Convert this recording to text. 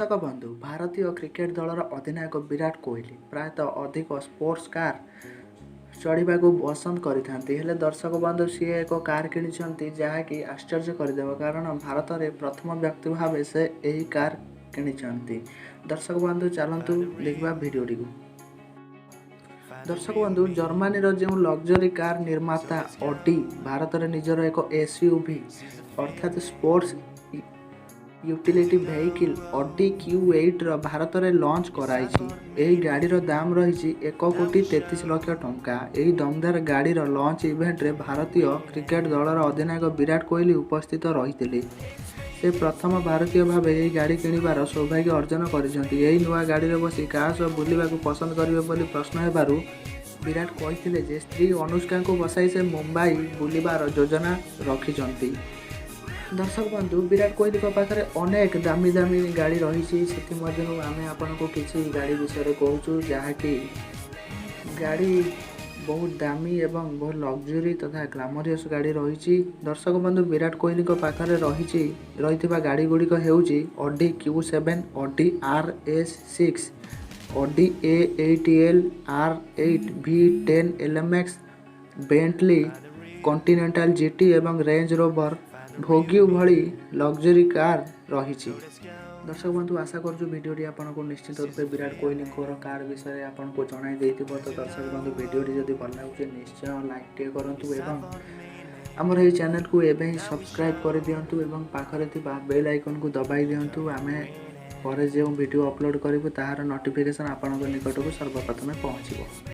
दर्शक बंधु भारतीय क्रिकेट दलर अधिनायक विराट कोहली प्रायतः अधिक स्पोर्ट्स कार चढ़ा पसंद करें। दर्शक बंधु सी एक कार कि जहाँकि आश्चर्य करदेव कारण भारत में प्रथम व्यक्ति भाव से यही कार कि। दर्शक बंधु चलतु देखा भिडटी को। दर्शक बंधु जर्मनी जो लग्जरी कार निर्माता ऑडी भारत में निजर एक एसयूवी अर्थात sports utility vehicle Audi Q8 Bharat में लॉन्च कराई। यही गाड़ी दाम रही 1,33,00,000 टंका। यही दमदार गाड़ी लॉन्च इवेंट रे भारतीय क्रिकेट दलर अधिनायक विराट कोहली उपस्थित रही। से प्रथम भारतीय भाव यही गाड़ी किणवार सौभाग्य अर्जन कर नुआ गाड़ी में बसी क्या सह बुलवा पसंद करेंगे प्रश्न होबारू विराट कहते स्त्री अनुष्का को बसाई से मुंबई बुलवार योजना रखिंट। दर्शक बंधु विराट कोहली पाखे अनेक दामी दामी गाड़ी रही आम आपन को किसी गाड़ी विषय कहूँ जहाँकि गाड़ी बहुत दामी एवं बहुत लग्जरी तथा ग्लैमरियस गाड़ी रही। दर्शक बंधु विराट कोहली पाखे रही गाड़ी गुड़िक होउची Audi Q7 Audi RS6 Audi A8L R8 V10 LMX Bentley continental GT एवं रेंज रोवर भोगी भली लग्जरी कार रही। दर्शक बंधु आशा करूँ भिडियोटी आपको निश्चित रूप से विराट कोहली कार विषय आपको जन तो दर्शक बंधु भिडियोटी जब भल लगे निश्चय लाइक टे करूँ एवं आमर ये चैनल को एवं ही सब्सक्राइब कर दिंतु एवं पाखरे बेल आइकन को दबाई दिंतु। आम पर जो वीडियो अपलोड करूँ तार नोटिफिकेशन आपण निकट को सर्वप्रथम पहुँच।